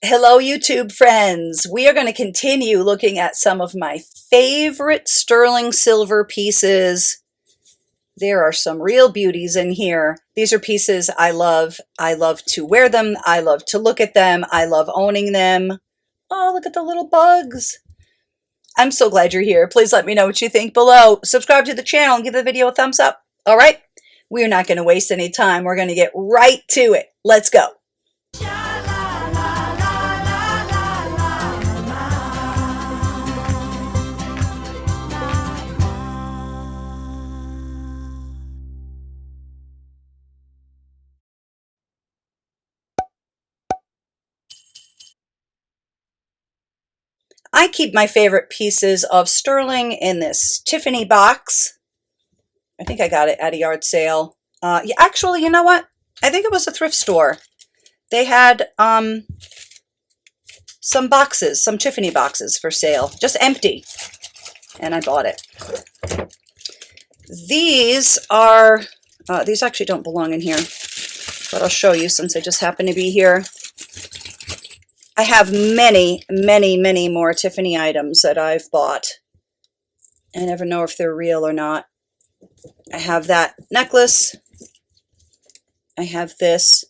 Hello, YouTube friends. We are going to continue looking at some of my favorite sterling silver pieces. There are some real beauties in here. These are pieces I love. I love to wear them. I love to look at them. I love owning them. Oh, look at the little bugs. I'm so glad you're here. Please let me know what you think below. Subscribe to the channel and give the video a thumbs up. All right? We're not going to waste any time. We're going to get right to it. Let's go. I keep my favorite pieces of sterling in this Tiffany box. I think I got it at a yard sale. Yeah, actually, you know what? I think it was a thrift store. They had some boxes, some Tiffany boxes for sale, just empty, and I bought it. These are, these actually don't belong in here, but I'll show you since they just happen to be here. I have many, many, many more Tiffany items that I've bought. I never know if they're real or not. I have that necklace. I have this.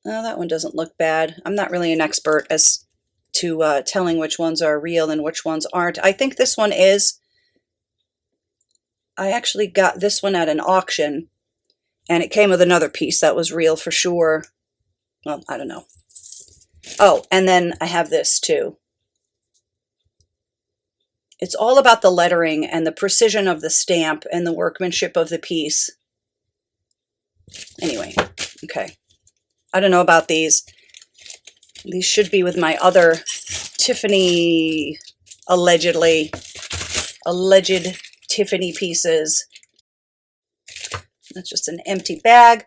Oh, that one doesn't look bad. I'm not really an expert as to telling which ones are real and which ones aren't. I think this one is. I actually got this one at an auction, and it came with another piece that was real for sure. Well, I don't know. Oh, and then I have this too. It's all about the lettering and the precision of the stamp and the workmanship of the piece. Anyway, okay. I don't know about these. These should be with my other Tiffany, alleged Tiffany pieces. That's just an empty bag.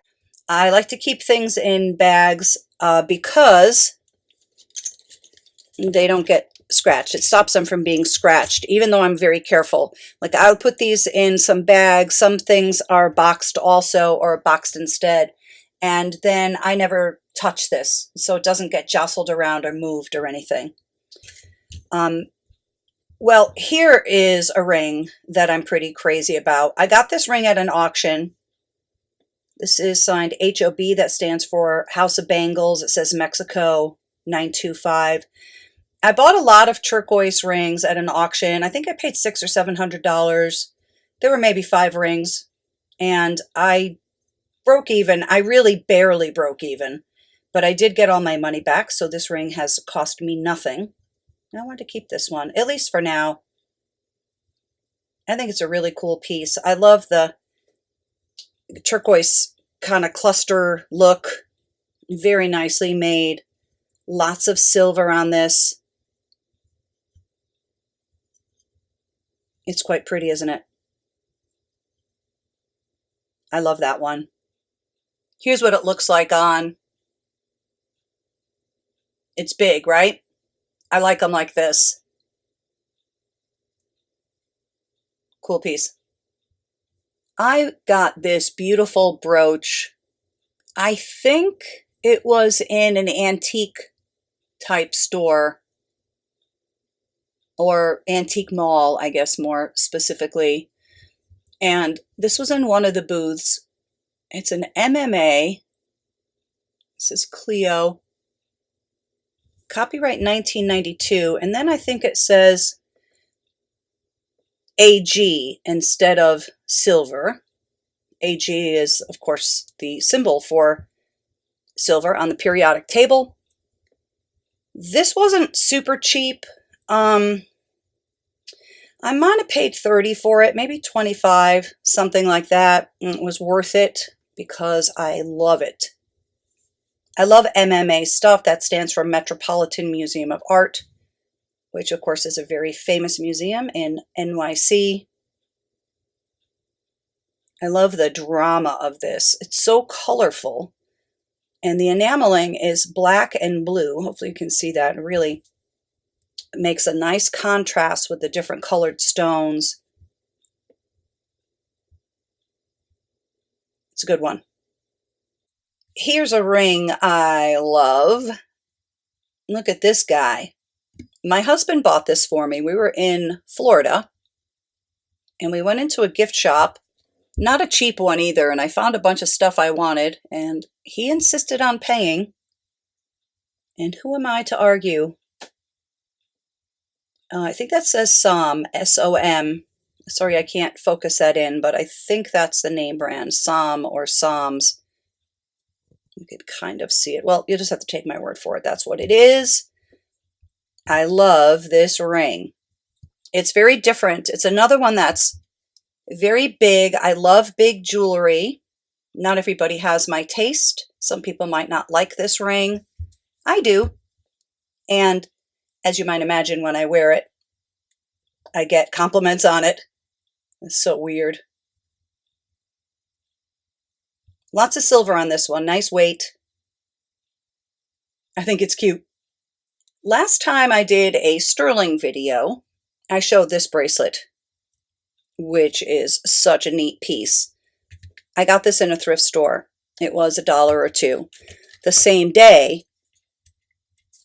I like to keep things in bags because they don't get scratched. It stops them from being scratched, even though I'm very careful. Like, I'll put these in some bags. Some things are boxed also, or boxed instead. And then I never touch this, so it doesn't get jostled around or moved or anything. Well, here is a ring that I'm pretty crazy about. I got this ring at an auction. This is signed HOB. That stands for House of Bangles. It says Mexico 925. I bought a lot of turquoise rings at an auction. I think I paid $600 or $700. There were maybe 5 rings, and I broke even. I really barely broke even, but I did get all my money back, so this ring has cost me nothing. I want to keep this one, at least for now. I think it's a really cool piece. I love the turquoise kind of cluster look. Very nicely made. Lots of silver on this. It's quite pretty, isn't it? I love that one. Here's what it looks like on. It's big, right? I like them like this. Cool piece. I got this beautiful brooch. I think it was in an antique type store, or antique mall, I guess more specifically. And this was in one of the booths. It's an MMA. This is Cleo. Copyright 1992. And then I think it says AG instead of silver. AG is, of course, the symbol for silver on the periodic table. This wasn't super cheap. I might have paid $30 for it, maybe $25, something like that. It was worth it because I love it. I love MMA stuff. That stands for Metropolitan Museum of Art, which of course is a very famous museum in NYC. I love the drama of this. It's so colorful. And the enameling is black and blue. Hopefully you can see that. It really makes a nice contrast with the different colored stones. It's a good one. Here's a ring I love. Look at this guy. My husband bought this for me. We were in Florida and we went into a gift shop, not a cheap one either, and I found a bunch of stuff I wanted and he insisted on paying. And who am I to argue? I think that says Som, S-O-M. Sorry, I can't focus that in, but I think that's the name brand, Som or Soms. You could kind of see it. Well, you'll just have to take my word for it. That's what it is. I love this ring. It's very different. It's another one that's very big. I love big jewelry. Not everybody has my taste. Some people might not like this ring. I do. And as you might imagine, when I wear it, I get compliments on it. It's so weird. Lots of silver on this one. Nice weight. I think it's cute. Last time I did a sterling video, I showed this bracelet, which is such a neat piece. I got this in a thrift store. It was $1 or $2. The same day,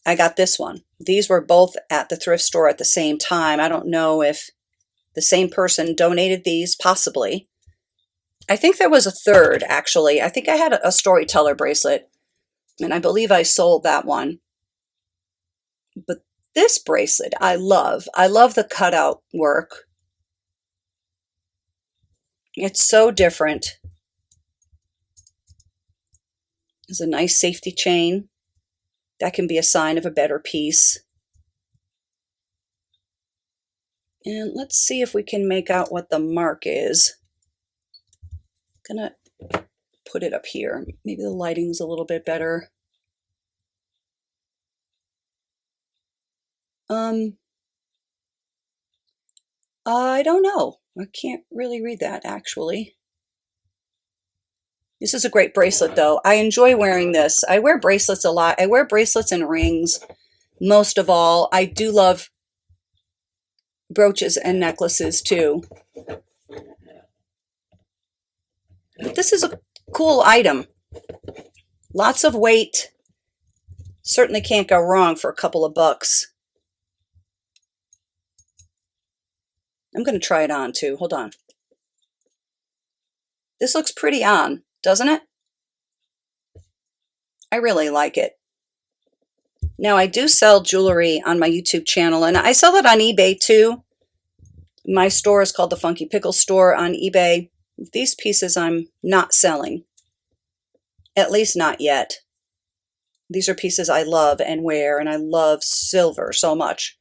I got this one. These were both at the thrift store at the same time. I don't know if the same person donated these, possibly. I think there was a third, actually. I think I had a storyteller bracelet, and I believe I sold that one. But this bracelet, I love. I love the cutout work. It's so different. There's a nice safety chain. That can be a sign of a better piece. And let's see if we can make out what the mark is. Gonna put it up here. Maybe the lighting's a little bit better. I don't know. I can't really read that, actually. This is a great bracelet, though. I enjoy wearing this. I wear bracelets a lot. I wear bracelets and rings most of all. I do love brooches and necklaces, too. But this is a cool item. Lots of weight. Certainly can't go wrong for a couple of bucks. I'm going to try it on too. Hold on. This looks pretty on, doesn't it? I really like it. Now, I do sell jewelry on my YouTube channel, and I sell it on eBay too. My store is called the Funky Pickle Store on eBay. These pieces I'm not selling, at least not yet. These are pieces I love and wear, and I love silver so much.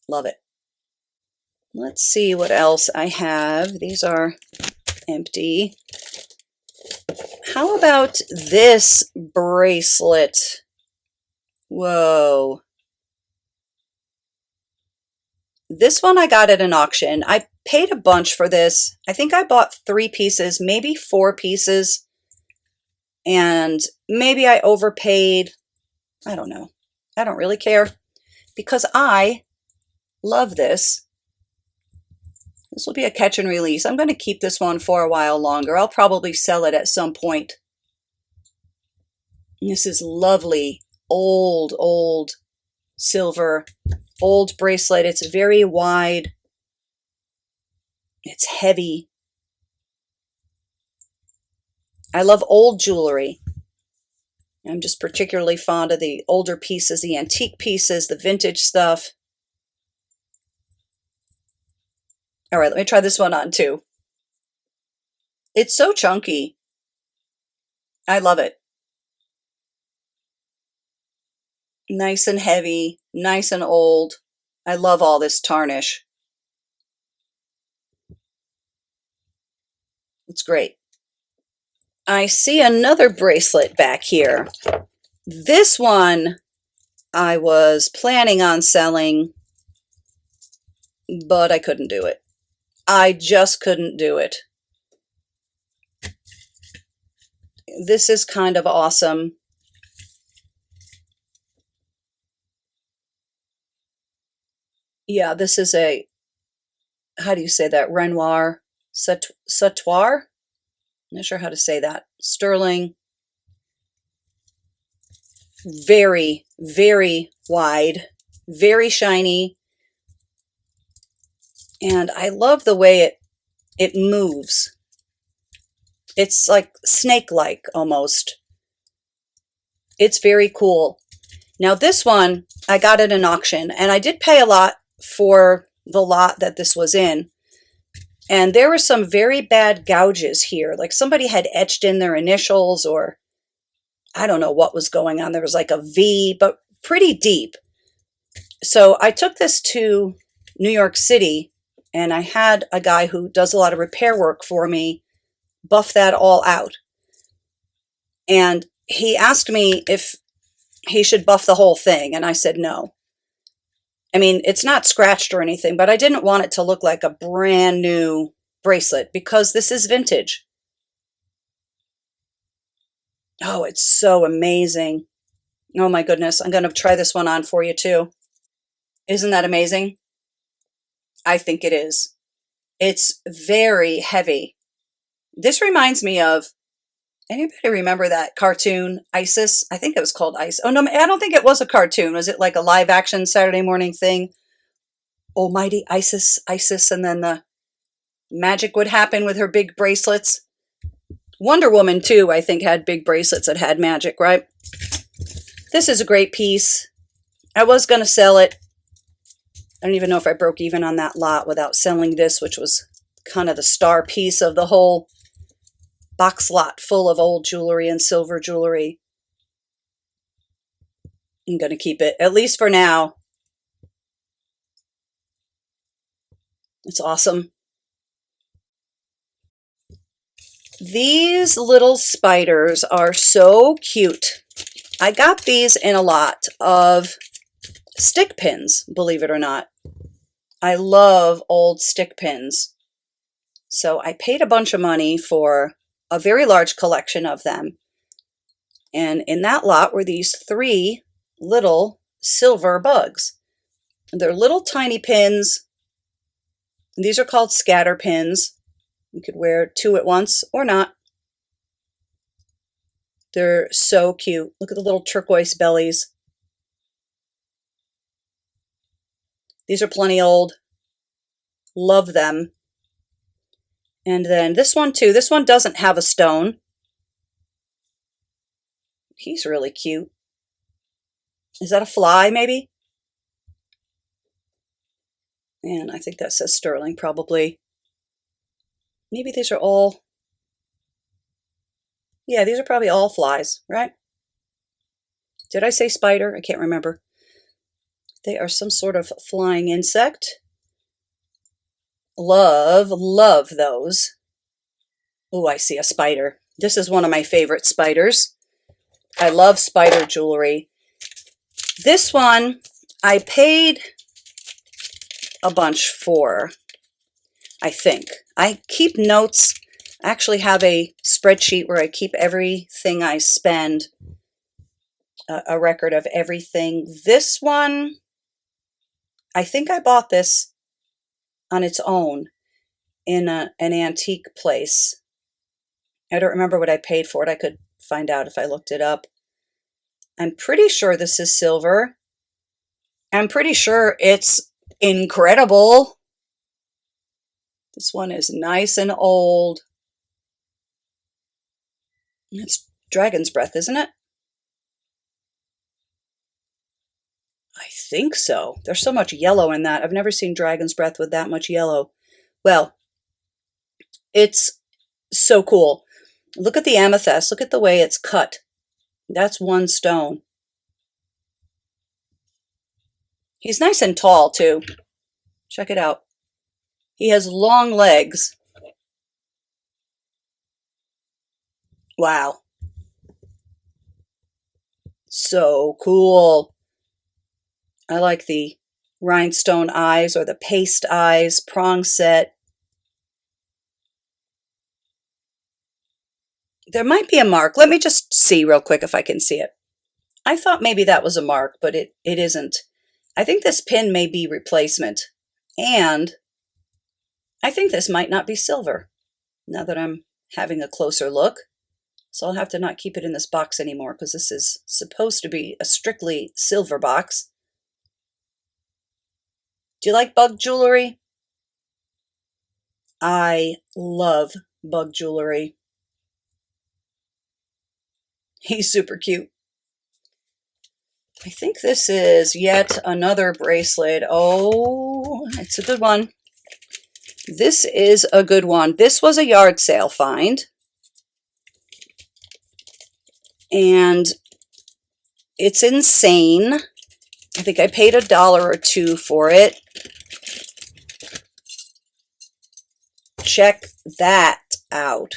Love it. Let's see what else I have. These are empty. How about this bracelet? Whoa. This one I got at an auction. I paid a bunch for this. I think I bought 3 pieces, maybe 4 pieces. And maybe I overpaid. I don't know. I don't really care because I love this. This will be a catch and release. I'm going to keep this one for a while longer. I'll probably sell it at some point. This is lovely, old silver, old bracelet. It's very wide. It's heavy. I love old jewelry. I'm just particularly fond of the older pieces, the antique pieces, the vintage stuff. All right, let me try this one on too. It's so chunky. I love it. Nice and heavy, nice and old. I love all this tarnish. It's great. I see another bracelet back here. This one I was planning on selling, but I couldn't do it. I just couldn't do it. This is kind of awesome. Yeah, this is a, how do you say that? Renoir, sautoir? not sure how to say that. Sterling. Very, very wide, very shiny. And I love the way it moves. It's like snake-like almost. It's very cool. Now this one, I got at an auction, and I did pay a lot for the lot that this was in. And there were some very bad gouges here. Like somebody had etched in their initials, or I don't know what was going on. There was like a V, but pretty deep. So I took this to New York City, and I had a guy who does a lot of repair work for me buff that all out. And he asked me if he should buff the whole thing, and I said no. I mean, it's not scratched or anything, but I didn't want it to look like a brand new bracelet because this is vintage. Oh, it's so amazing. Oh my goodness. I'm going to try this one on for you too. Isn't that amazing? I think it is. It's very heavy. This reminds me of, anybody remember that cartoon, Isis? I think it was called Isis. Oh no, I don't think it was a cartoon. Was it like a live action Saturday morning thing? Almighty Isis, Isis, and then the magic would happen with her big bracelets. Wonder Woman too, I think, had big bracelets that had magic, right? This is a great piece. I was going to sell it. I don't even know if I broke even on that lot without selling this, which was kind of the star piece of the whole box lot full of old jewelry and silver jewelry. I'm going to keep it, at least for now. It's awesome. These little spiders are so cute. I got these in a lot of stick pins, believe it or not. I love old stick pins. So I paid a bunch of money for a very large collection of them. And in that lot were these 3 little silver bugs. They're little tiny pins. These are called scatter pins. You could wear 2 at once or not. They're so cute. Look at the little turquoise bellies. These are plenty old. Love them. And then this one too. This one doesn't have a stone. He's really cute. Is that a fly maybe? And I think that says sterling probably. Maybe these are all, yeah, these are probably all flies, right? Did I say spider? I can't remember. They are some sort of flying insect. Love, love those. Oh, I see a spider. This is one of my favorite spiders. I love spider jewelry. This one, I paid a bunch for, I think. I keep notes. I actually have a spreadsheet where I keep everything I spend, a record of everything. This one, I think I bought this on its own in an antique place. I don't remember what I paid for it. I could find out if I looked it up. I'm pretty sure this is silver. I'm pretty sure it's incredible. This one is nice and old. It's dragon's breath, isn't it? I think so. There's so much yellow in that. I've never seen dragon's breath with that much yellow. Well, it's so cool. Look at the amethyst. Look at the way it's cut. That's one stone. He's nice and tall, too. Check it out. He has long legs. Wow. So cool. I like the rhinestone eyes or the paste eyes, prong set. There might be a mark. Let me just see real quick if I can see it. I thought maybe that was a mark, but it isn't. I think this pin may be replacement. And I think this might not be silver, now that I'm having a closer look. So I'll have to not keep it in this box anymore because this is supposed to be a strictly silver box. Do you like bug jewelry? I love bug jewelry. He's super cute. I think this is yet another bracelet. Oh, it's a good one. This is a good one. This was a yard sale find. And it's insane. I think I paid $1 or $2 for it. Check that out.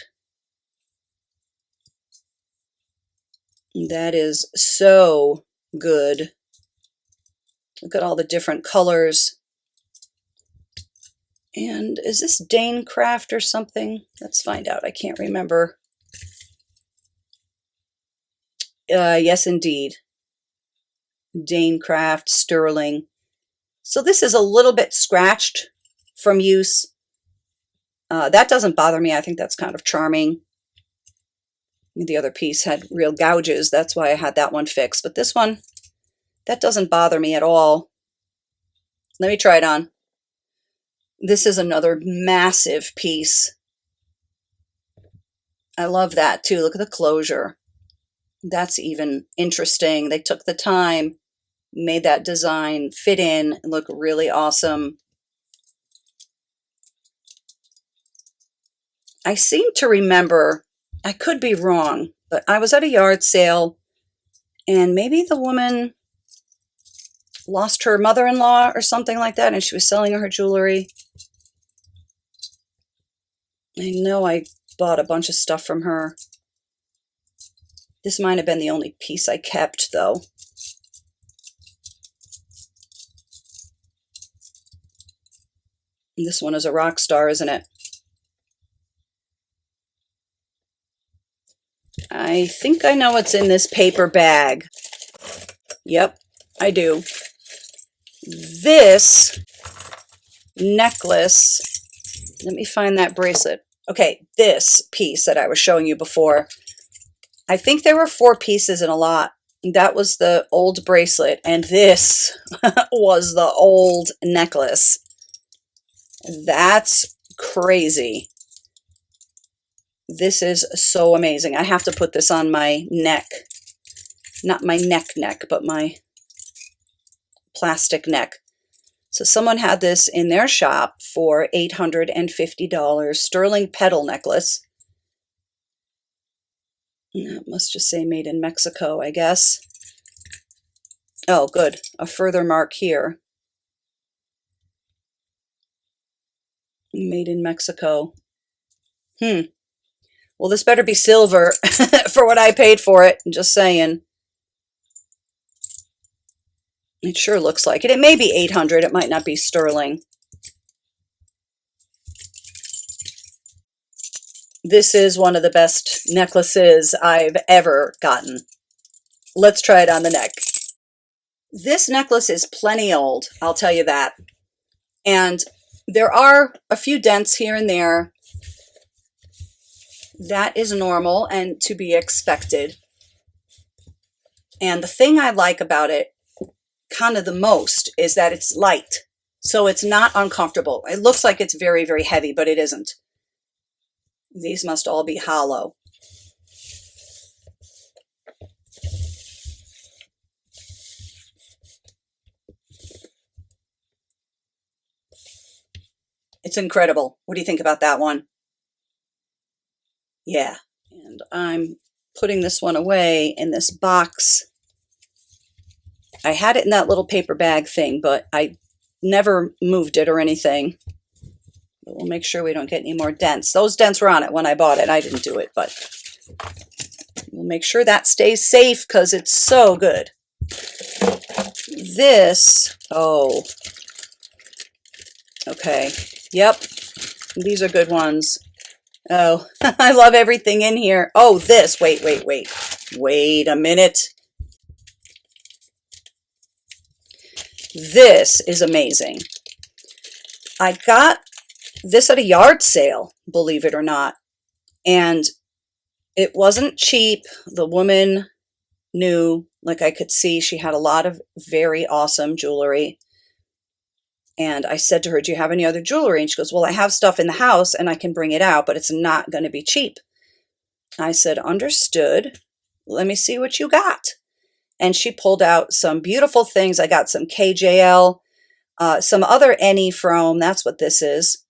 That is so good. Look at all the different colors. And is this Danecraft or something? Let's find out. I can't remember. Yes, indeed. Danecraft, sterling. So this is a little bit scratched from use. That doesn't bother me. I think that's kind of charming. The other piece had real gouges. That's why I had that one fixed. But this one, that doesn't bother me at all. Let me try it on. This is another massive piece. I love that too. Look at the closure. That's even interesting. They took the time, made that design fit in and look really awesome. I seem to remember, I could be wrong, but I was at a yard sale and maybe the woman lost her mother-in-law or something like that and she was selling her jewelry. I know I bought a bunch of stuff from her. This might have been the only piece I kept, though. This one is a rock star, isn't it? I think I know what's in this paper bag. Yep, I do. This necklace, let me find that bracelet. Okay, this piece that I was showing you before. I think there were 4 pieces in a lot. That was the old bracelet, and this was the old necklace. That's crazy. This is so amazing. I have to put this on my neck. Not my neck, but my plastic neck. So someone had this in their shop for $850, sterling petal necklace. That must just say made in Mexico, I guess. Oh, good. A further mark here. Made in Mexico. Well, this better be silver for what I paid for it. I'm just saying. It sure looks like it. It may be 800. It might not be sterling. This is one of the best necklaces I've ever gotten. Let's try it on the neck. This necklace is plenty old, I'll tell you that. And there are a few dents here and there. That is normal and to be expected. And the thing I like about it kind of the most is that it's light. So it's not uncomfortable. It looks like it's very, very heavy, but it isn't. These must all be hollow. It's incredible. What do you think about that one? Yeah. And I'm putting this one away in this box. I had it in that little paper bag thing, but I never moved it or anything. But we'll make sure we don't get any more dents. Those dents were on it when I bought it. I didn't do it, but we'll make sure that stays safe because it's so good. This, oh, okay. Yep, these are good ones. Oh, I love everything in here. Oh, this, wait a minute. This is amazing. I got this at a yard sale, believe it or not. And it wasn't cheap. The woman knew, like I could see, she had a lot of very awesome jewelry. And I said to her, do you have any other jewelry? And she goes, well, I have stuff in the house and I can bring it out, but it's not going to be cheap. I said, understood. Let me see what you got. And she pulled out some beautiful things. I got some KJL, some other any from, that's what this is.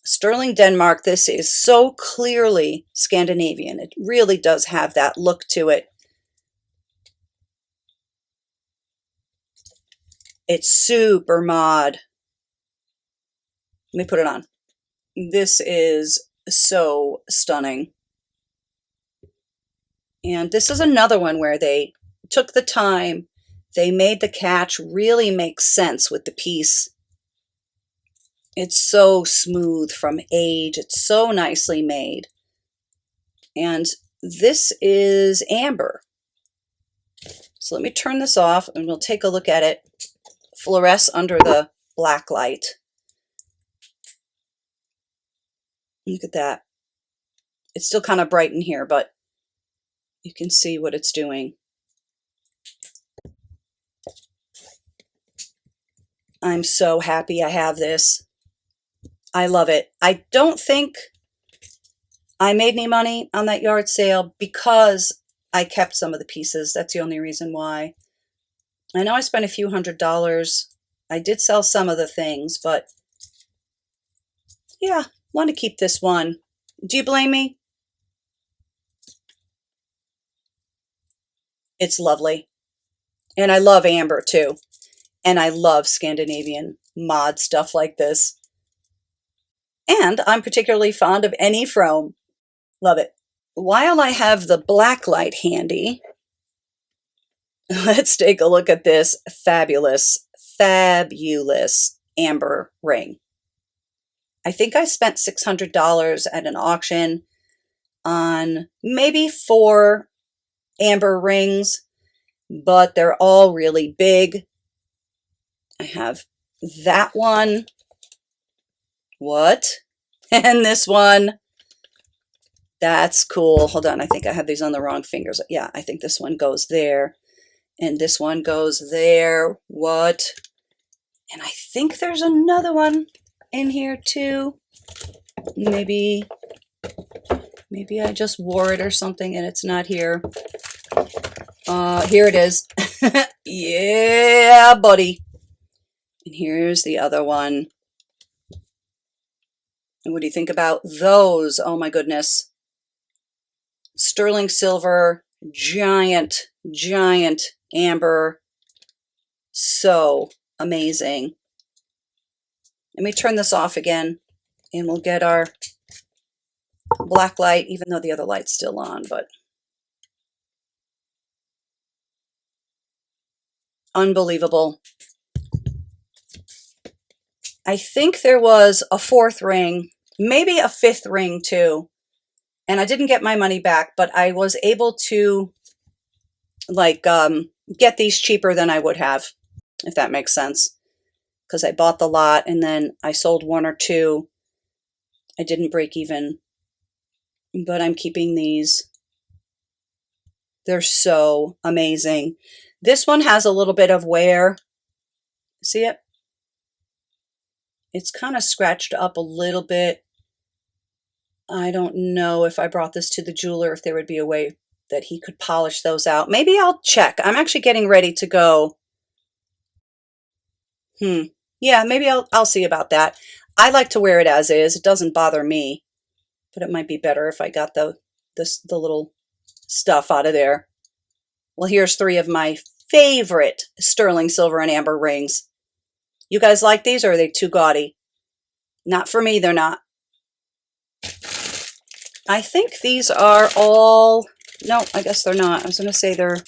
Sterling, Denmark. This is so clearly Scandinavian. It really does have that look to it. It's super mod. Let me put it on. This is so stunning. And this is another one where they took the time. They made the catch really make sense with the piece. It's so smooth from age. It's so nicely made. And this is amber. So let me turn this off and we'll take a look at it fluoresce under the black light. Look at that. It's still kind of bright in here, but you can see what it's doing. I'm so happy I have this. I love it. I don't think I made any money on that yard sale because I kept some of the pieces. That's the only reason why. I know I spent a few $100s. I did sell some of the things, but yeah, want to keep this one. Do you blame me? It's lovely. And I love amber too. And I love Scandinavian mod stuff like this. And I'm particularly fond of any from. Love it. While I have the black light handy, let's take a look at this fabulous, fabulous amber ring. I think I spent $600 at an auction on maybe 4 amber rings, but they're all really big. I have that one. What? And this one. That's cool. Hold on. I think I have these on the wrong fingers. Yeah, I think this one goes there. And this one goes there. What? And I think there's another one in here too. Maybe I just wore it or something and it's not here. Here it is. Yeah, buddy. And here's the other one. And what do you think about those? Oh my goodness. Sterling silver, giant, giant amber. So amazing. Let me turn this off again and we'll get our black light, even though the other light's still on, but unbelievable. I think there was a 4th ring, maybe a 5th ring too. And I didn't get my money back, but I was able to like get these cheaper than I would have, if that makes sense. Because I bought the lot and then I sold 1 or 2. I didn't break even, but I'm keeping these. They're so amazing. This one has a little bit of wear. See it? It's kind of scratched up a little bit. I don't know if I brought this to the jeweler, if there would be a way that he could polish those out. Maybe I'll check. I'm actually getting ready to go. Yeah, maybe I'll see about that. I like to wear it as is. It doesn't bother me, but it might be better if I got the little stuff out of there. Well, here's 3 of my favorite sterling silver and amber rings. You guys like these or are they too gaudy? Not for me, they're not. I think these are all, no, I guess they're not. I was going to say they're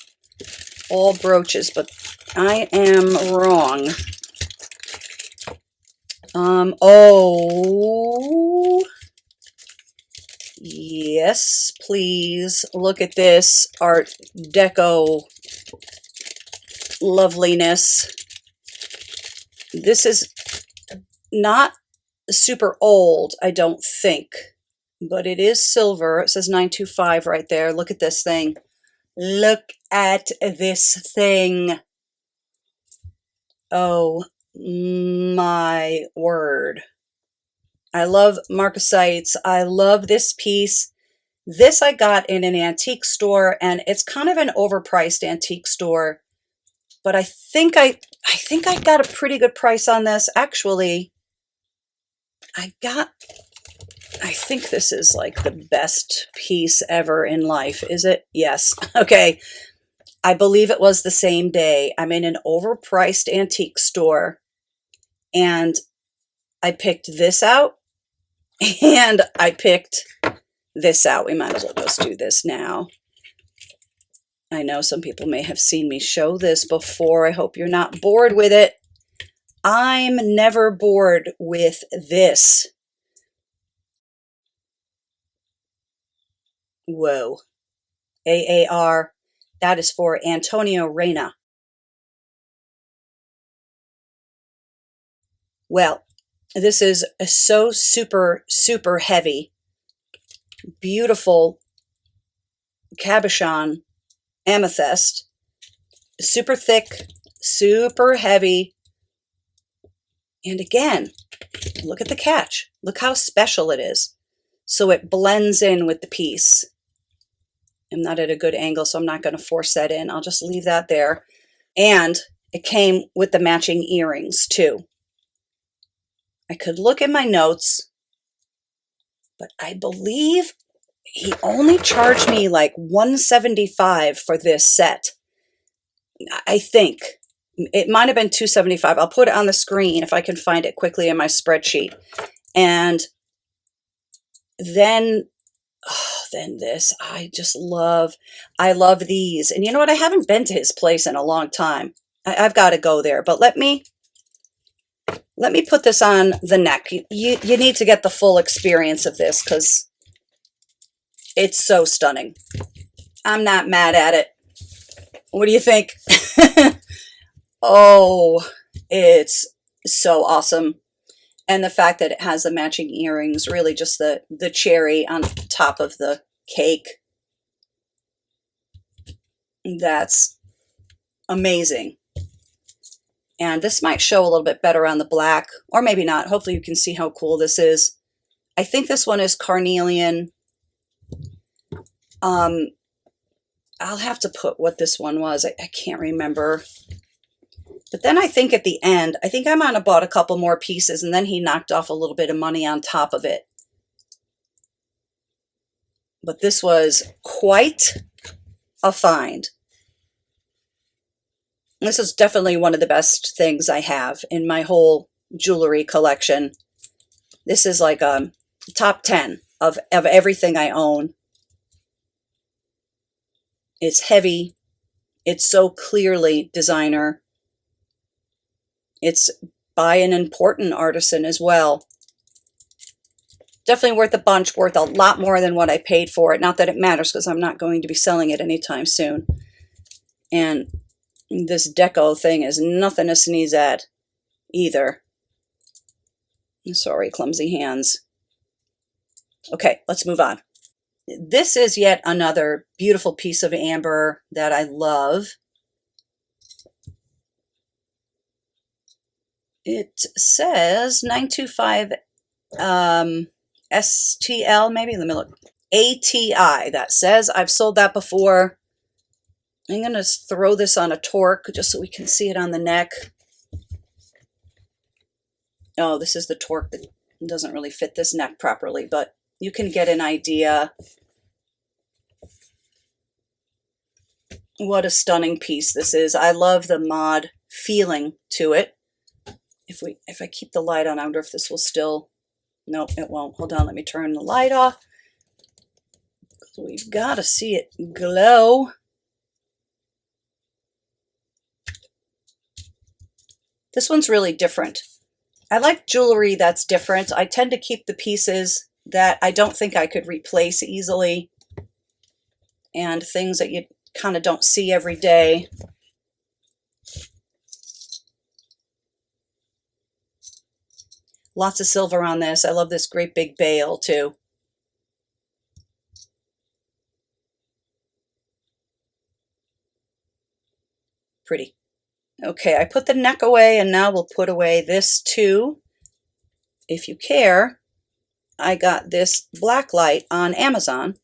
all brooches, but I am wrong. Oh, yes, please. Look at this Art Deco loveliness. This is not super old, I don't think. but it is silver. It says 925 right there. Look at this thing. Look at this thing. Oh my word. I love marcasites. I love this piece. This I got in an antique store, and it's kind of an overpriced antique store, but I think I got a pretty good price on this. Actually, I think this is like the best piece ever in life. Is it? Yes. Okay. I believe it was the same day. I'm in an overpriced antique store, and I picked this out, and I picked this out. We might as well just do this now. I know some people may have seen me show this before. I hope you're not bored with it. I'm never bored with this. Whoa. AAR. That is for Antonio Reina. Well, this is so super, super heavy. Beautiful cabochon amethyst. Super thick, super heavy. And again, look at the catch. Look how special it is. So it blends in with the piece. I'm not at a good angle, so I'm not going to force that in. I'll just leave that there. And it came with the matching earrings too. I could look at my notes, but I believe he only charged me like $175 for this set. I think it might have been $275. I'll put it on the screen if I can find it quickly in my spreadsheet. And then this, I love these. And you know what? I haven't been to his place in a long time. I've got to go there, but let me put this on the neck. You need to get the full experience of this because it's so stunning. I'm not mad at it. What do you think? Oh, it's so awesome. And the fact that it has the matching earrings, really just the cherry on top of the cake. That's amazing. And this might show a little bit better on the black, or maybe not. Hopefully you can see how cool this is. I think this one is carnelian. I'll have to put what this one was. I can't remember. But then I think at the end, I think I might have bought a couple more pieces, and then he knocked off a little bit of money on top of it. But this was quite a find. This is definitely one of the best things I have in my whole jewelry collection. This is like a top 10 of everything I own. It's heavy. It's so clearly designer. It's by an important artisan as well. Definitely worth a bunch, worth a lot more than what I paid for it. Not that it matters because I'm not going to be selling it anytime soon. And this deco thing is nothing to sneeze at either. Sorry, clumsy hands. Okay, let's move on. This is yet another beautiful piece of amber that I love. It says 925 STL, maybe. Let me look. ATI, that says. I've sold that before. I'm going to throw this on a torque just so we can see it on the neck. Oh, this is the torque that doesn't really fit this neck properly, but you can get an idea. What a stunning piece this is. I love the mod feeling to it. If I keep the light on, I wonder if this will still... Nope, it won't. Hold on, let me turn the light off. We've got to see it glow. This one's really different. I like jewelry that's different. I tend to keep the pieces that I don't think I could replace easily, and things that you kind of don't see every day. Lots of silver on this. I love this great big bail too. Pretty. Okay, I put the neck away, and now we'll put away this too. If you care, I got this black light on Amazon,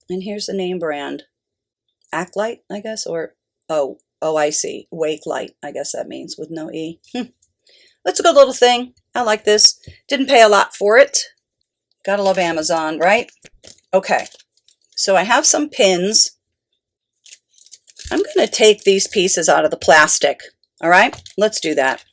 and here's the name brand. Aclight, I guess, or, oh, I see. Wake light, I guess that means, with no E. That's a good little thing. I like this. Didn't pay a lot for it. Gotta love Amazon, right? Okay, so I have some pins. I'm going to take these pieces out of the plastic. All right, let's do that.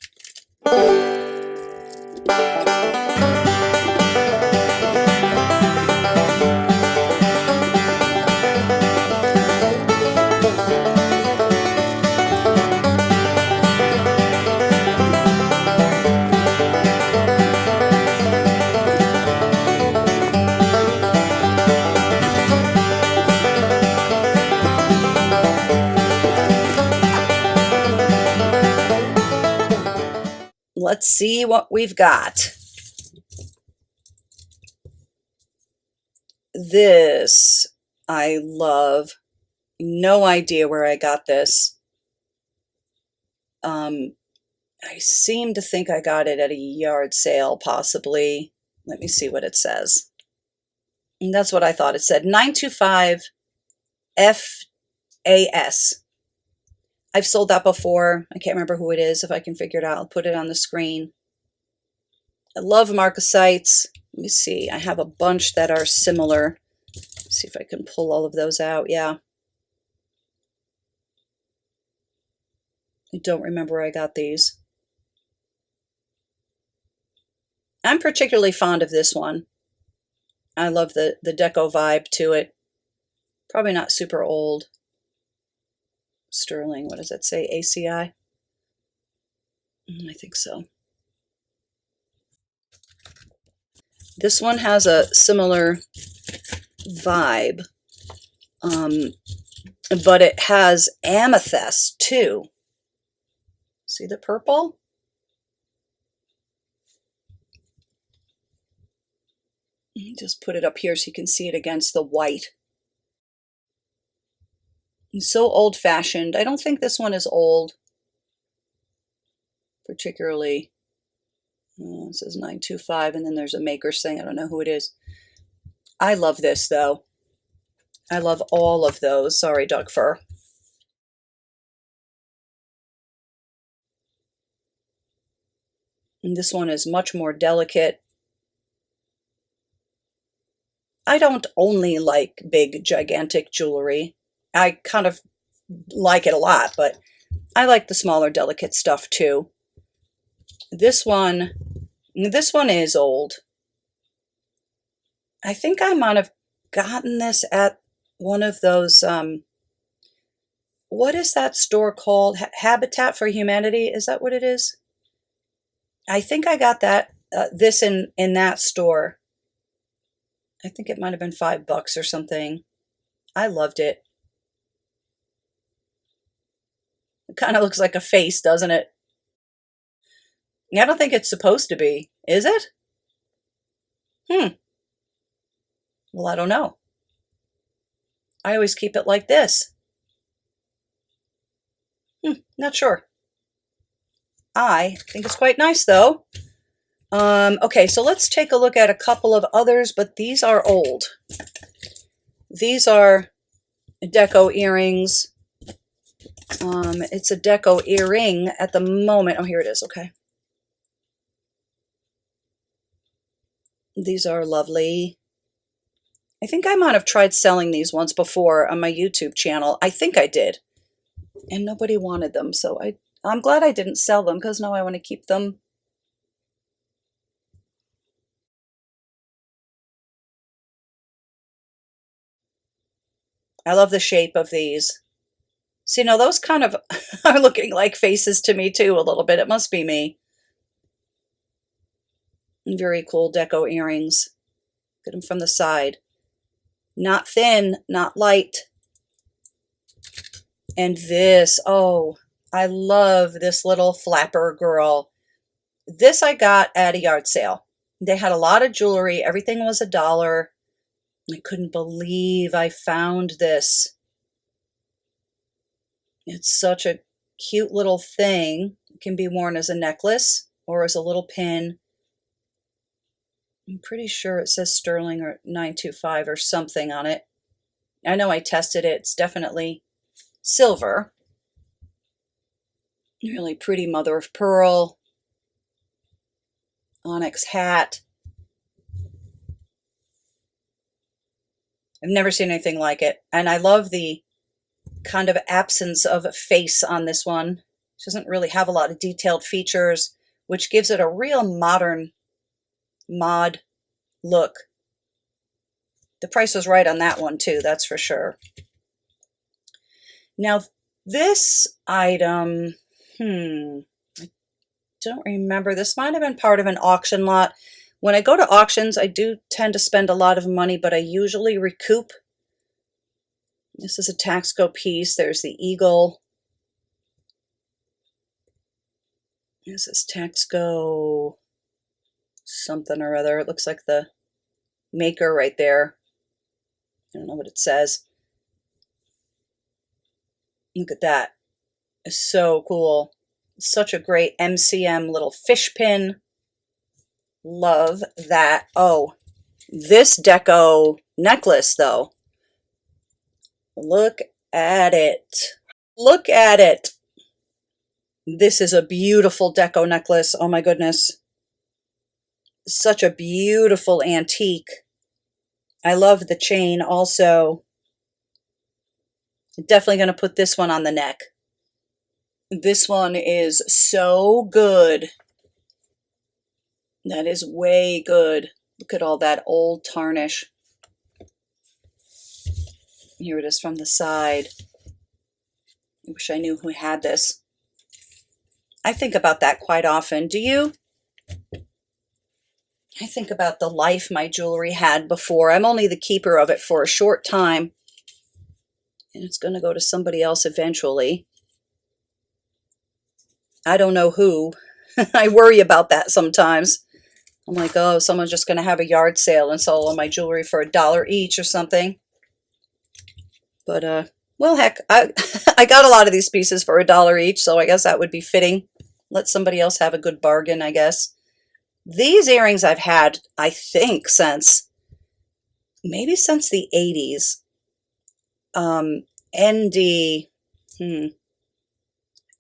Let's see what we've got. This I love. No idea where I got this. I seem to think I got it at a yard sale, possibly. Let me see what it says. And that's what I thought it said. 925 FAS. I've sold that before. I can't remember who it is. If I can figure it out, I'll put it on the screen. I love marcasites. Let me see. I have a bunch that are similar. Let's see if I can pull all of those out. Yeah. I don't remember where I got these. I'm particularly fond of this one. I love the deco vibe to it. Probably not super old. Sterling, what does that say? ACI? I think so. This one has a similar vibe, but it has amethyst too. See the purple? Just put it up here so you can see it against the white. It's so old-fashioned. I don't think this one is old, particularly. It says 925, and then there's a maker's thing. I don't know who it is. I love this, though. I love all of those. Sorry, dog fur. And this one is much more delicate. I don't only like big, gigantic jewelry. I kind of like it a lot, but I like the smaller, delicate stuff too. This one is old. I think I might have gotten this at one of those, what is that store called? Habitat for Humanity, is that what it is? I think I got that, this in that store. I think it might have been $5 or something. I loved it. It kind of looks like a face, doesn't it? I don't think it's supposed to be. Is it? Well, I don't know. I always keep it like this. Not sure. I think it's quite nice, though. Okay, so let's take a look at a couple of others, but these are old. These are deco earrings. It's a deco earring at the moment. Oh, here it is. Okay. These are lovely. I think I might have tried selling these once before on my YouTube channel. I think I did. And nobody wanted them, so I'm glad I didn't sell them because now I want to keep them. I love the shape of these. See, now those kind of are looking like faces to me too a little bit. It must be me. Very cool deco earrings. Get them from the side. Not thin, not light. And this, oh, I love this little flapper girl. This I got at a yard sale. They had a lot of jewelry. Everything was $1. I couldn't believe I found this. It's such a cute little thing. It can be worn as a necklace or as a little pin. I'm pretty sure it says sterling or 925 or something on it. I know I tested it. It's definitely silver. Really pretty mother of pearl. Onyx hat. I've never seen anything like it. And I love the kind of absence of face on this one. It doesn't really have a lot of detailed features, which gives it a real modern mod look. The price was right on that one too, that's for sure. Now this item, I don't remember. This might have been part of an auction lot. When I go to auctions, I do tend to spend a lot of money, but I usually recoup. This is a Taxco piece. There's the eagle. This is Taxco something or other. It looks like the maker right there. I don't know what it says. Look at that. It's so cool. Such a great MCM little fish pin. Love that. Oh, this deco necklace though. Look at it. Look at it. This is a beautiful deco necklace. Oh my goodness. Such a beautiful antique. I love the chain also. Definitely going to put this one on the neck. This one is so good. That is way good. Look at all that old tarnish. Here it is from the side. I wish I knew who had this. I think about that quite often. Do you? I think about the life my jewelry had before. I'm only the keeper of it for a short time. And it's going to go to somebody else eventually. I don't know who. I worry about that sometimes. I'm like, oh, someone's just going to have a yard sale and sell all my jewelry for $1 each or something. But, well, heck, I got a lot of these pieces for $1 each, so I guess that would be fitting. Let somebody else have a good bargain, I guess. These earrings I've had, I think, maybe since the 80s. ND, I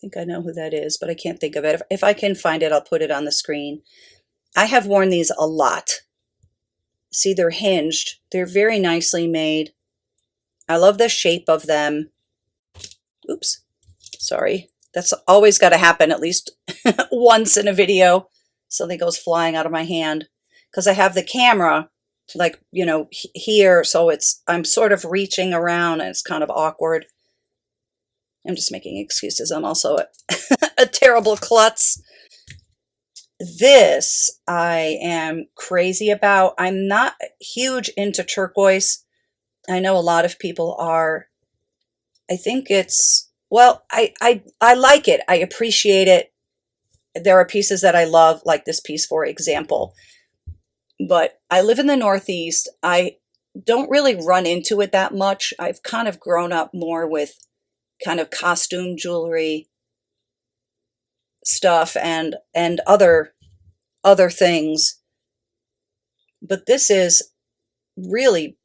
think I know who that is, but I can't think of it. If I can find it, I'll put it on the screen. I have worn these a lot. See, they're hinged. They're very nicely made. I love the shape of them. Oops, sorry. That's always got to happen at least once in a video. Something goes flying out of my hand. Because I have the camera, like, you know, here, so I'm sort of reaching around and it's kind of awkward. I'm just making excuses. I'm also a terrible klutz. This I am crazy about. I'm not huge into turquoise. I know a lot of people are. I think it's, well, I like it. I appreciate it. There are pieces that I love, like this piece, for example. But I live in the Northeast. I don't really run into it that much. I've kind of grown up more with kind of costume jewelry stuff and other things. But this is really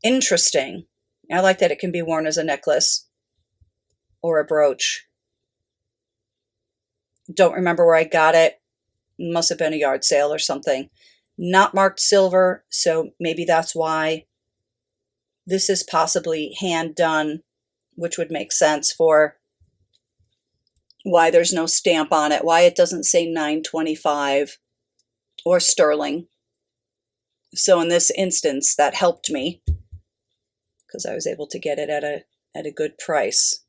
interesting. I like that it can be worn as a necklace or a brooch. Don't remember where I got it. Must have been a yard sale or something. Not marked silver, so maybe that's why. This is possibly hand done, which would make sense for why there's no stamp on it, why it doesn't say 925 or sterling. So in this instance, that helped me because I was able to get it at a good price.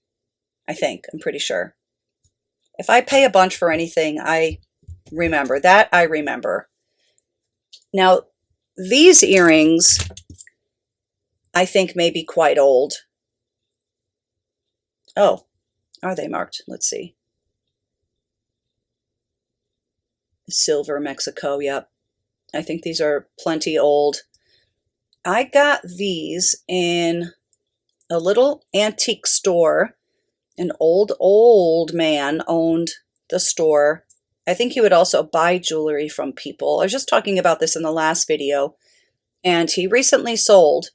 I think, I'm pretty sure. If I pay a bunch for anything, I remember that. I remember. Now, these earrings, I think, may be quite old. Oh, are they marked? Let's see. Silver, Mexico, yep. I think these are plenty old. I got these in a little antique store An old man owned the store. I think he would also buy jewelry from people. I was just talking about this in the last video, and he recently sold,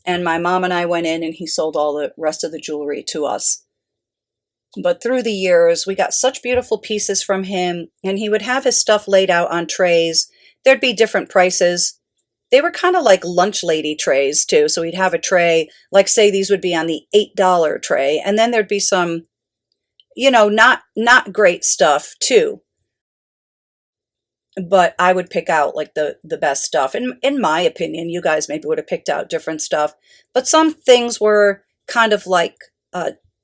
and my mom and I went in and he sold all the rest of the jewelry to us. But through the years, we got such beautiful pieces from him, and he would have his stuff laid out on trays. There'd be different prices. They were kind of like lunch lady trays too. So we'd have a tray, like say these would be on the $8 tray, and then there'd be some, you know, not great stuff too. But I would pick out like the best stuff. And in my opinion, you guys maybe would have picked out different stuff. But some things were kind of like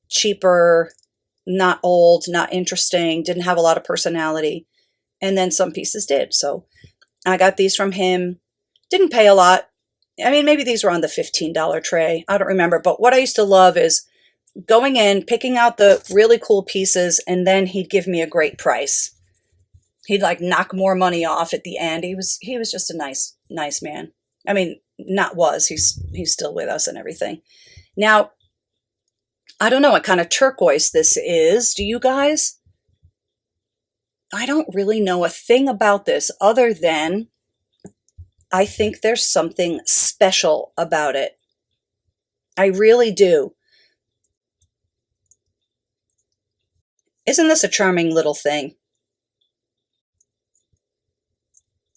cheaper, not old, not interesting, didn't have a lot of personality. And then some pieces did. So I got these from him. Didn't pay a lot. I mean, maybe these were on the $15 tray. I don't remember. But what I used to love is going in, picking out the really cool pieces, and then he'd give me a great price. He'd like knock more money off at the end. He was just a nice man. I mean, he's still with us and everything. Now, I don't know what kind of turquoise this is. Do you guys? I don't really know a thing about this other than I think there's something special about it. I really do. Isn't this a charming little thing?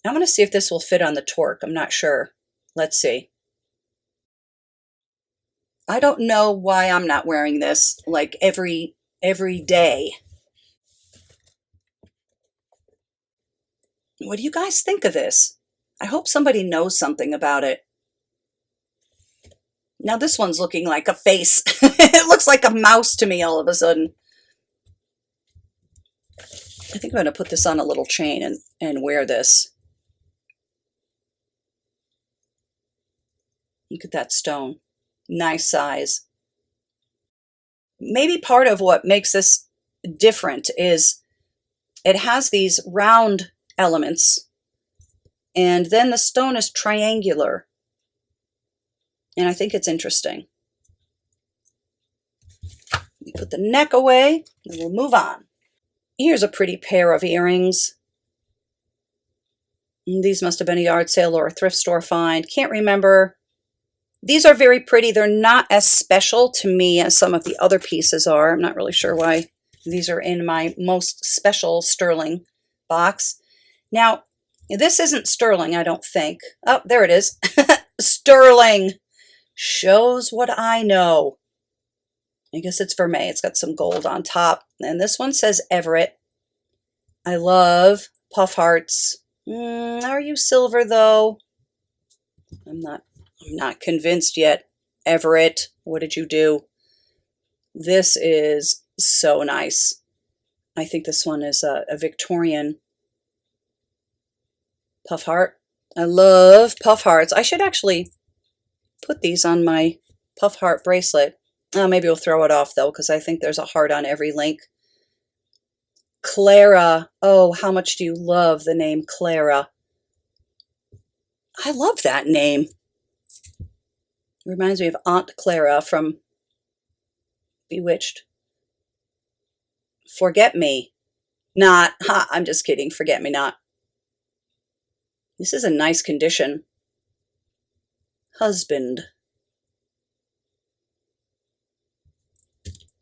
I'm going to see if this will fit on the torque. I'm not sure. Let's see. I don't know why I'm not wearing this like every day. What do you guys think of this? I hope somebody knows something about it. Now this one's looking like a face. It looks like a mouse to me all of a sudden. I think I'm going to put this on a little chain and wear this. Look at that stone. Nice size. Maybe part of what makes this different is it has these round elements, and then the stone is triangular. And I think it's interesting. We put the neck away and we'll move on. Here's a pretty pair of earrings. These must have been a yard sale or a thrift store find. Can't remember. These are very pretty. They're not as special to me as some of the other pieces are. I'm not really sure why these are in my most special sterling box. Now, this isn't sterling, I don't think. Oh, there it is. Sterling. Shows what I know. I guess it's vermeil. It's got some gold on top. And this one says Everett. I love puff hearts. Are you silver though? I'm not convinced yet. Everett, what did you do? This is so nice. I think this one is a Victorian puff heart. I love puff hearts. I should actually put these on my puff heart bracelet. Maybe we'll throw it off though, because I think there's a heart on every link. Clara. Oh, how much do you love the name Clara? I love that name. It reminds me of Aunt Clara from Bewitched. Forget me not. Ha, I'm just kidding. Forget me not. This is a nice condition. Husband.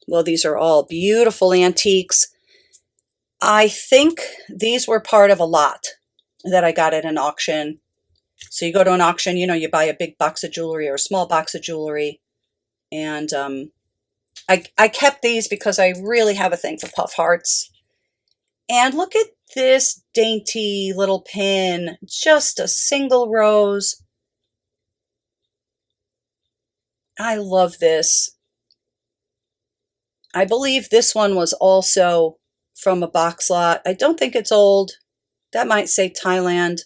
Well, these are all beautiful antiques. I think these were part of a lot that I got at an auction. So you go to an auction, you know, you buy a big box of jewelry or a small box of jewelry. And I kept these because I really have a thing for puff hearts. And look at this dainty little pin, just a single rose. I love this. I believe this one was also from a box lot. I don't think it's old. That might say Thailand.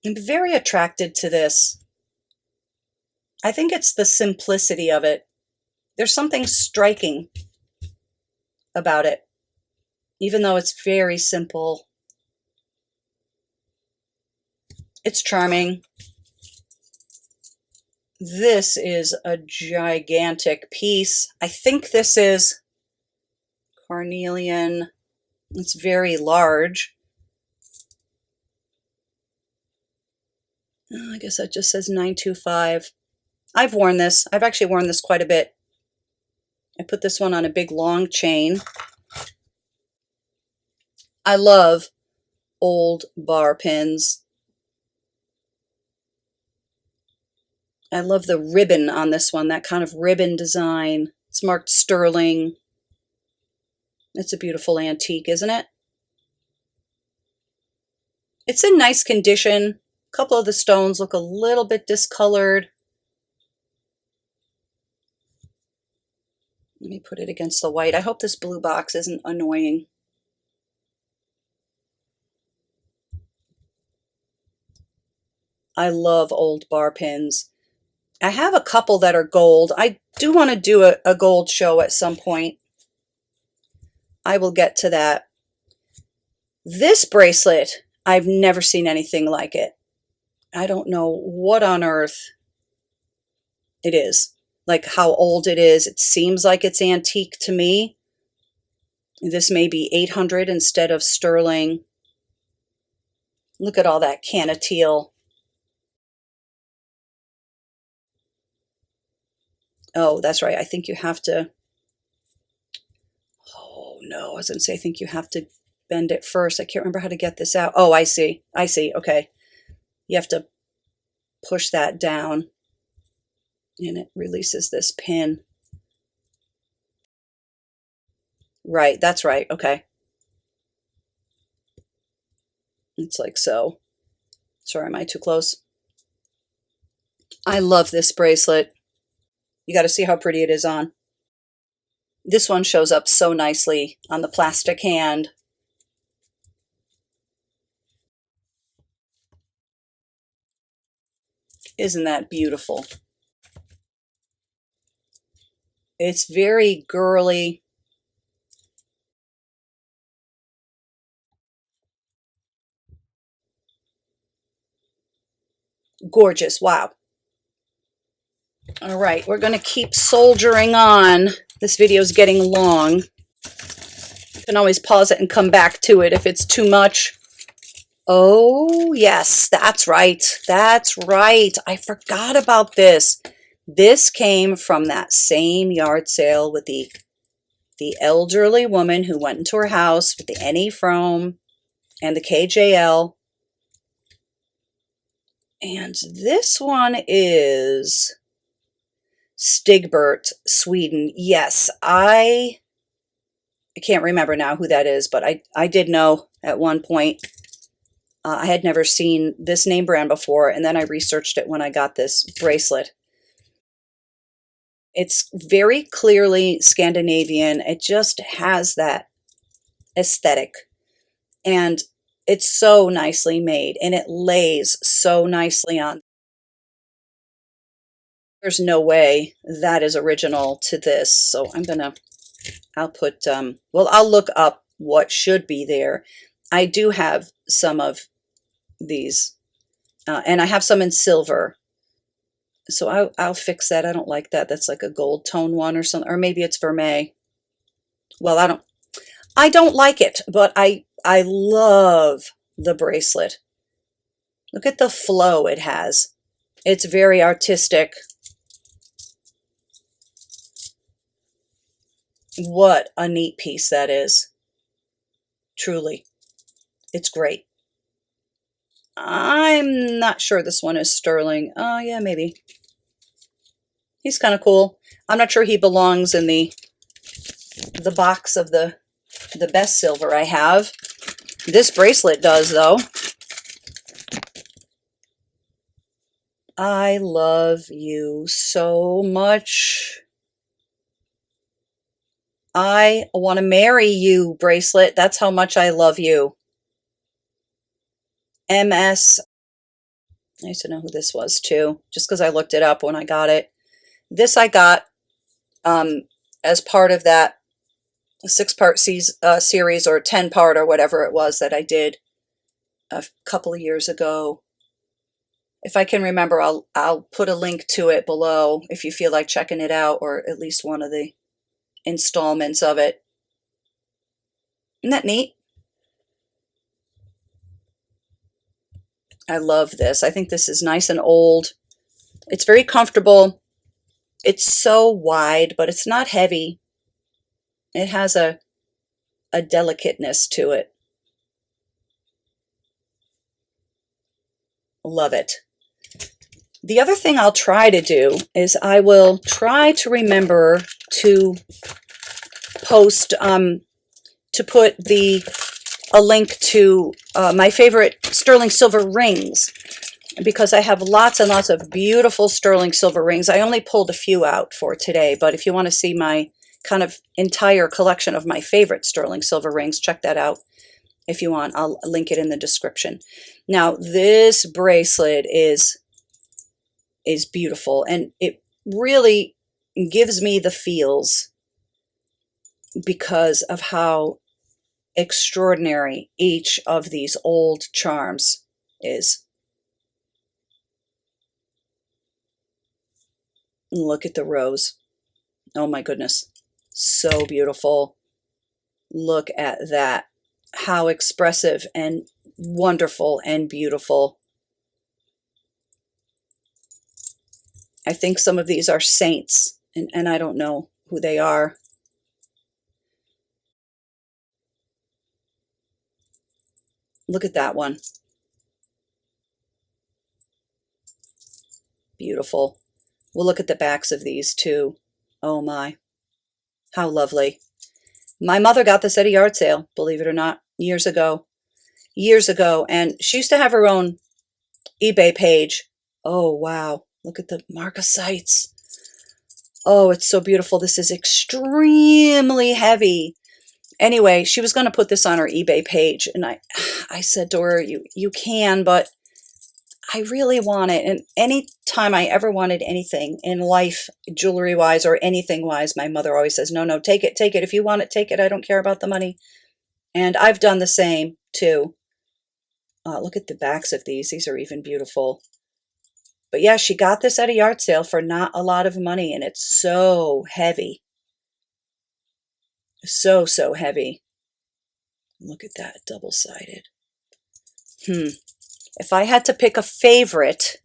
I'm very attracted to this. I think it's the simplicity of it. There's something striking about it, even though it's very simple. It's charming. This is a gigantic piece. I think this is carnelian. It's very large. Oh, I guess that just says 925. I've worn this. I've actually worn this quite a bit. I put this one on a big long chain. I love old bar pins. I love the ribbon on this one, that kind of ribbon design. It's marked sterling. It's a beautiful antique, isn't it? It's in nice condition. A couple of the stones look a little bit discolored. Let me put it against the white. I hope this blue box isn't annoying. I love old bar pins. I have a couple that are gold. I do want to do a gold show at some point. I will get to that. This bracelet, I've never seen anything like it. I don't know what on earth it is. Like how old it is. It seems like it's antique to me. This may be 800 instead of sterling. Look at all that canna-teal. Oh, that's right. I think you have to... Oh, no. I was going to say, I think you have to bend it first. I can't remember how to get this out. Oh, I see. I see. Okay. You have to push that down. And it releases this pin. Right. That's right. Okay. It's like so. Sorry, am I too close? I love this bracelet. You got to see how pretty it is on. This one shows up so nicely on the plastic hand. Isn't that beautiful? It's very girly. Gorgeous. Wow. All right, we're going to keep soldiering on. This video is getting long. You can always pause it and come back to it if it's too much. Oh, yes, that's right. That's right. I forgot about this. This came from that same yard sale with the elderly woman who went into her house with the NE Frome and the KJL. And this one is Stigbert Sweden. Yes, I can't remember now who that is, but I did know at one point. I had never seen this name brand before, and then I researched it when I got this bracelet. It's very clearly Scandinavian. It just has that aesthetic, and it's so nicely made, and it lays so nicely on. There's no way that is original to this, so I'll put, well, I'll look up what should be there. I do have some of these, and I have some in silver, so I'll fix that. I don't like that. That's like a gold tone one or something, or maybe it's vermeil. Well, I don't like it, but I love the bracelet. Look at the flow it has. It's very artistic. What a neat piece that is. Truly. It's great. I'm not sure this one is sterling. Oh, yeah, maybe. He's kind of cool. I'm not sure he belongs in the box of the best silver I have. This bracelet does, though. I love you so much. I want to marry you, bracelet. That's how much I love you. MS. I used to know who this was too, just because I looked it up when I got it. This I got as part of that 6-part series or 10-part or whatever it was that I did a couple of years ago. If I can remember, I'll put a link to it below if you feel like checking it out, or at least one of the installments of it. Isn't that neat? I love this. I think this is nice and old. It's very comfortable. It's so wide, but it's not heavy. It has a delicateness to it. Love it. The other thing I'll try to do is I will try to remember to post, to put a link to my favorite sterling silver rings, because I have lots and lots of beautiful sterling silver rings. I only pulled a few out for today, but if you want to see my kind of entire collection of my favorite sterling silver rings, check that out if you want. I'll link it in the description. Now, this bracelet is beautiful, and it really gives me the feels because of how extraordinary each of these old charms is. Look at the rose. Oh my goodness. So beautiful. Look at that. How expressive and wonderful and beautiful. I think some of these are saints, and I don't know who they are. Look at that one. Beautiful. We'll look at the backs of these too. Oh my. How lovely. My mother got this at a yard sale, believe it or not, years ago. Years ago. And she used to have her own eBay page. Oh, wow. Look at the marcasites. Oh, it's so beautiful. This is extremely heavy. Anyway, she was going to put this on her eBay page, and I said to her, you can, but I really want it. And any time I ever wanted anything in life, jewelry-wise or anything-wise, my mother always says, no, take it. If you want it, take it. I don't care about the money. And I've done the same, too. Look at the backs of these. These are even beautiful. But yeah, she got this at a yard sale for not a lot of money, and it's so heavy. So heavy. Look at that, double-sided. If I had to pick a favorite,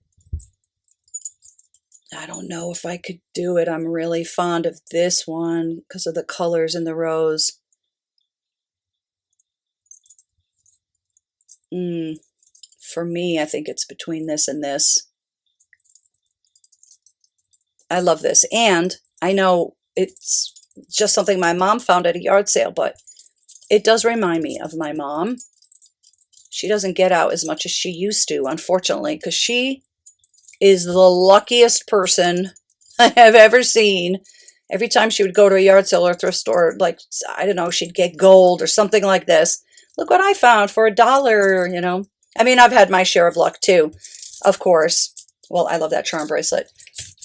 I don't know if I could do it. I'm really fond of this one because of the colors in the rose. For me, I think it's between this and this. I love this. And I know it's just something my mom found at a yard sale, but it does remind me of my mom. She doesn't get out as much as she used to, unfortunately, because she is the luckiest person I have ever seen. Every time she would go to a yard sale or thrift store, like, I don't know, she'd get gold or something like this. Look what I found for $1, you know. I mean, I've had my share of luck too, of course. Well, I love that charm bracelet.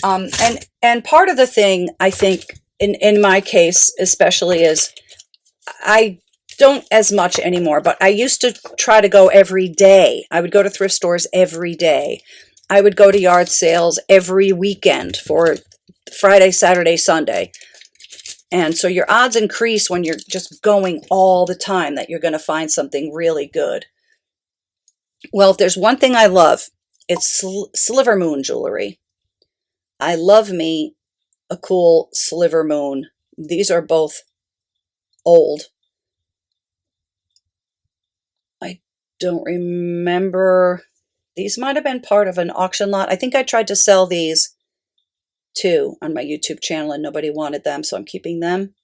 And part of the thing, I think, in my case especially, is I don't as much anymore, but I used to try to go every day. I would go to thrift stores every day. I would go to yard sales every weekend for Friday, Saturday, Sunday. And so your odds increase when you're just going all the time that you're going to find something really good. Well, if there's one thing I love, it's sliver moon jewelry. I love me a cool sliver moon. These are both old. I don't remember. These might have been part of an auction lot. I think I tried to sell these too on my YouTube channel and nobody wanted them, so I'm keeping them.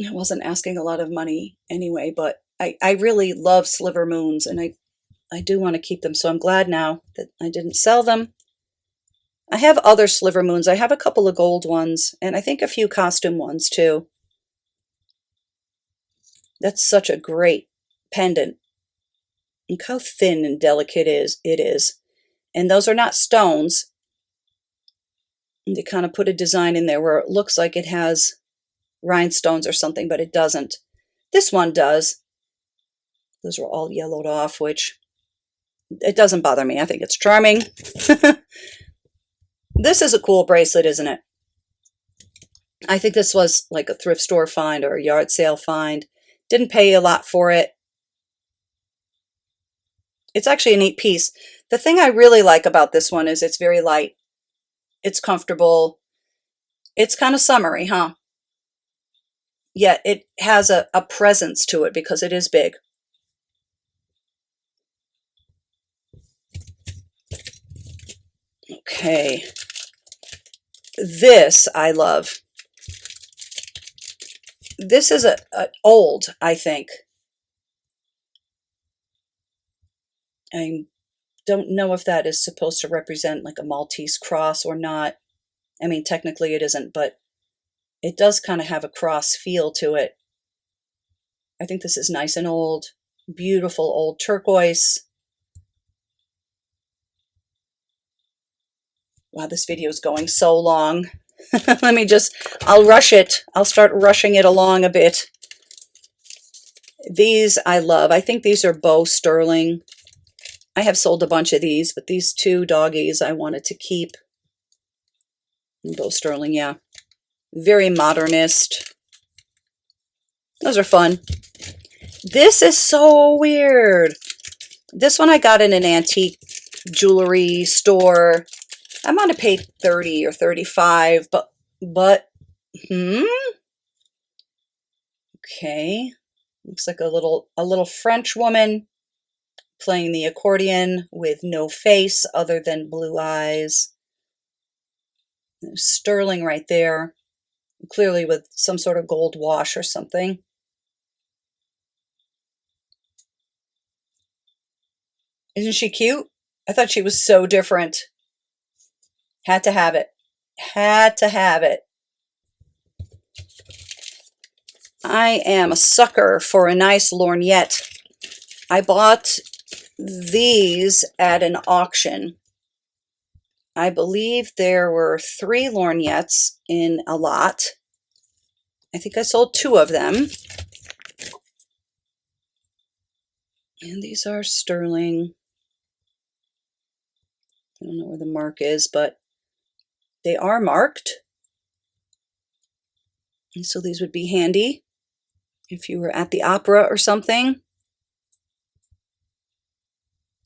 I wasn't asking a lot of money anyway, but I really love sliver moons, and I do want to keep them, so I'm glad now that I didn't sell them. I have other sliver moons. I have a couple of gold ones, and I think a few costume ones too. That's such a great pendant. Look how thin and delicate it is. And those are not stones. They kind of put a design in there where it looks like it has rhinestones or something, but it doesn't. This one does. Those are all yellowed off, which It doesn't bother me. I think it's charming. This is a cool bracelet, isn't it? I think this was like a thrift store find or a yard sale find. Didn't pay a lot for it. It's actually a neat piece. The thing I really like about this one is it's very light. It's comfortable. It's kind of summery, huh? Yet it has a presence to it because it is big. Okay. This I love. This is a old, I think. I don't know if that is supposed to represent like a Maltese cross or not. I mean, technically it isn't, but it does kind of have a cross feel to it. I think this is nice and old. Beautiful old turquoise. Wow, this video is going so long. I'll rush it. I'll start rushing it along a bit. These I love. I think these are bow sterling. I have sold a bunch of these, but these two doggies I wanted to keep. Bow sterling, yeah. Very modernist. Those are fun. This is so weird. This one I got in an antique jewelry store. I might have paid 30 or 35, but okay. Looks like a little French woman playing the accordion with no face other than blue eyes. Sterling right there, clearly with some sort of gold wash or something. Isn't she cute? I thought she was so different. Had to have it. Had to have it. I am a sucker for a nice lorgnette. I bought these at an auction. I believe there were 3 lorgnettes in a lot. I think I sold 2 of them. And these are sterling. I don't know where the mark is, but they are marked. And so these would be handy if you were at the opera or something.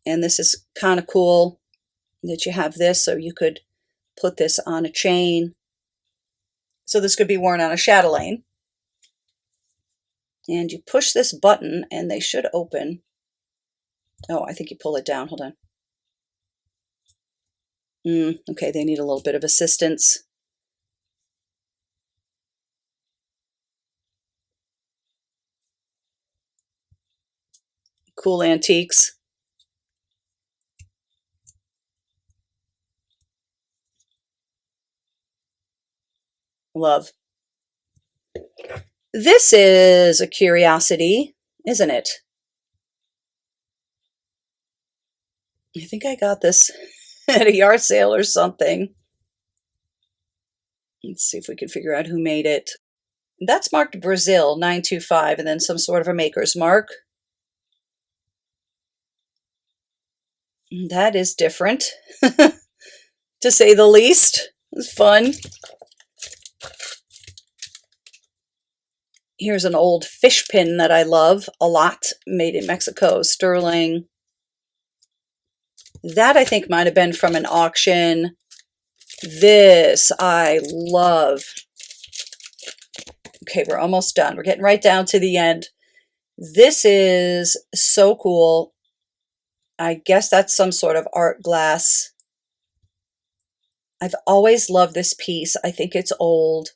And this is kind of cool that you have this, so you could put this on a chain. So this could be worn on a chatelaine. And you push this button and they should open. Oh, I think you pull it down. Hold on. Okay, they need a little bit of assistance. Cool antiques. Love. This is a curiosity, isn't it? I think I got this at a yard sale or something. Let's see if we can figure out who made it. That's marked Brazil 925 and then some sort of a maker's mark. That is different, to say the least. It's fun. Here's an old fish pin that I love a lot, made in Mexico, sterling. That I think might have been from an auction. This I love. Okay, we're almost done. We're getting right down to the end. This is so cool. I guess that's some sort of art glass. I've always loved this piece. I think it's old.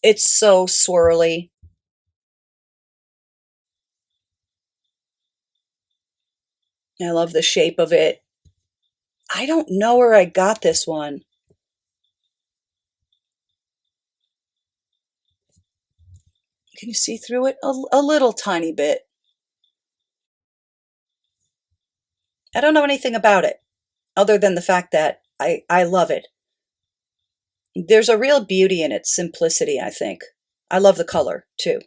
It's so swirly. I love the shape of it. I don't know where I got this one. Can you see through it? A little tiny bit. I don't know anything about it other than the fact that I love it. There's a real beauty in its simplicity, I think. I love the color too.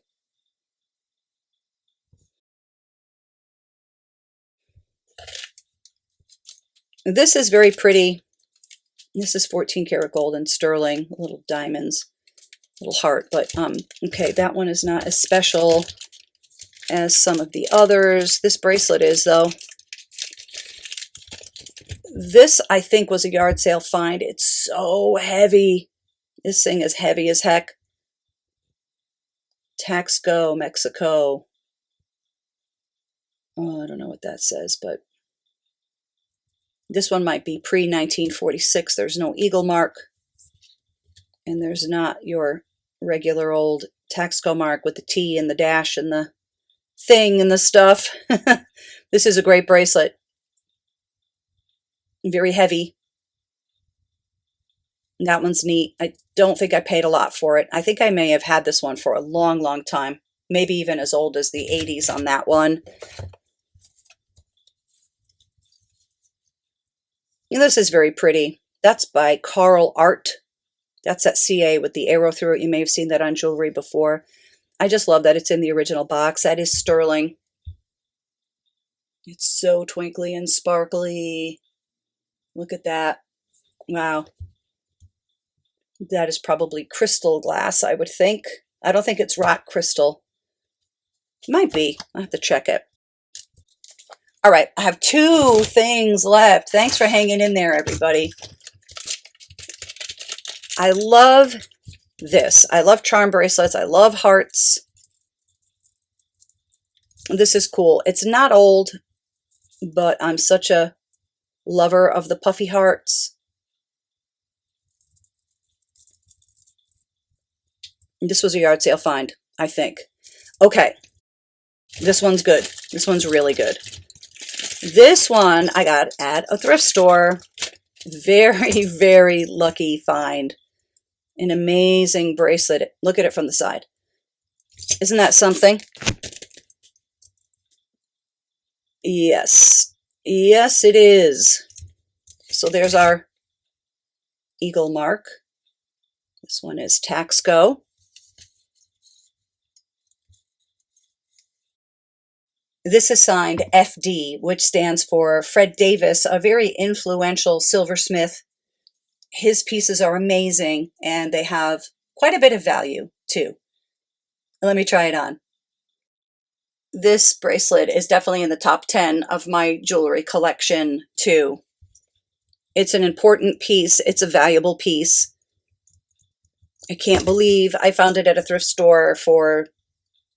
This is very pretty. This is 14 karat gold and sterling, little diamonds, little heart. But okay, that one is not as special as some of the others. This bracelet is, though. This, I think, was a yard sale find. It's so heavy. This thing is heavy as heck. Taxco, Mexico. Oh, I don't know what that says, but this one might be pre-1946. There's no eagle mark, and there's not your regular old Taxco mark with the T and the dash and the thing and the stuff. This is a great bracelet. Very heavy. That one's neat. I don't think I paid a lot for it. I think I may have had this one for a long, long time. Maybe even as old as the 80s on that one. And this is very pretty. That's by Carl Art. That's at CA with the arrow through it. You may have seen that on jewelry before. I just love that it's in the original box. That is sterling. It's so twinkly and sparkly. Look at that. Wow. That is probably crystal glass, I would think. I don't think it's rock crystal. Might be. I'll have to check it. All right, I have 2 things left. Thanks for hanging in there, everybody. I love this. I love charm bracelets. I love hearts. This is cool. It's not old, but I'm such a lover of the puffy hearts. This was a yard sale find, I think. Okay, this one's good. This one's really good. This one I got at a thrift store. Very, very lucky find. An amazing bracelet. Look at it from the side. Isn't that something? Yes. Yes, it is. So there's our eagle mark. This one is Taxco. This is signed FD, which stands for Fred Davis, a very influential silversmith. His pieces are amazing, and they have quite a bit of value, too. Let me try it on. This bracelet is definitely in the top 10 of my jewelry collection, too. It's an important piece. It's a valuable piece. I can't believe I found it at a thrift store for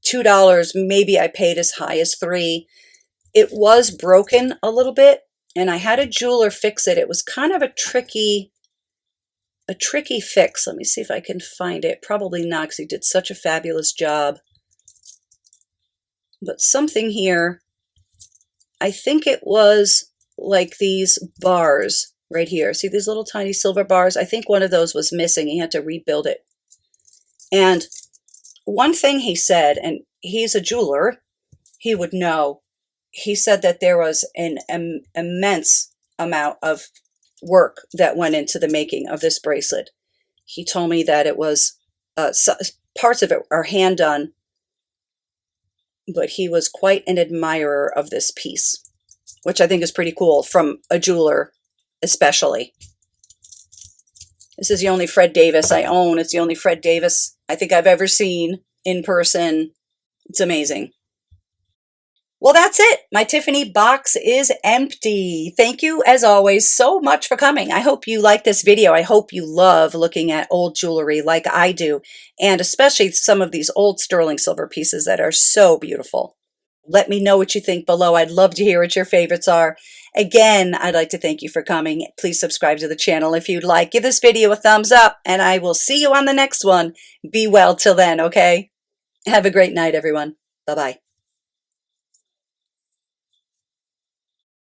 $2. Maybe I paid as high as $3. It was broken a little bit, and I had a jeweler fix it. It was kind of a tricky fix. Let me see if I can find it. Probably not, because he did such a fabulous job. But something here, I think it was like these bars right here. See these little tiny silver bars? I think one of those was missing. He had to rebuild it. And one thing he said, and he's a jeweler, he would know, he said that there was an immense amount of work that went into the making of this bracelet. He told me that it was, parts of it are hand done, but he was quite an admirer of this piece, which I think is pretty cool from a jeweler especially. This is the only Fred Davis I own. It's the only Fred Davis I think I've ever seen in person. It's amazing. Well, that's it. My Tiffany box is empty. Thank you, as always, so much for coming. I hope you like this video. I hope you love looking at old jewelry like I do, and especially some of these old sterling silver pieces that are so beautiful. Let me know what you think below. I'd love to hear what your favorites are. Again, I'd like to thank you for coming. Please subscribe to the channel if you'd like. Give this video a thumbs up, and I will see you on the next one. Be well till then, okay? Have a great night, everyone. Bye-bye.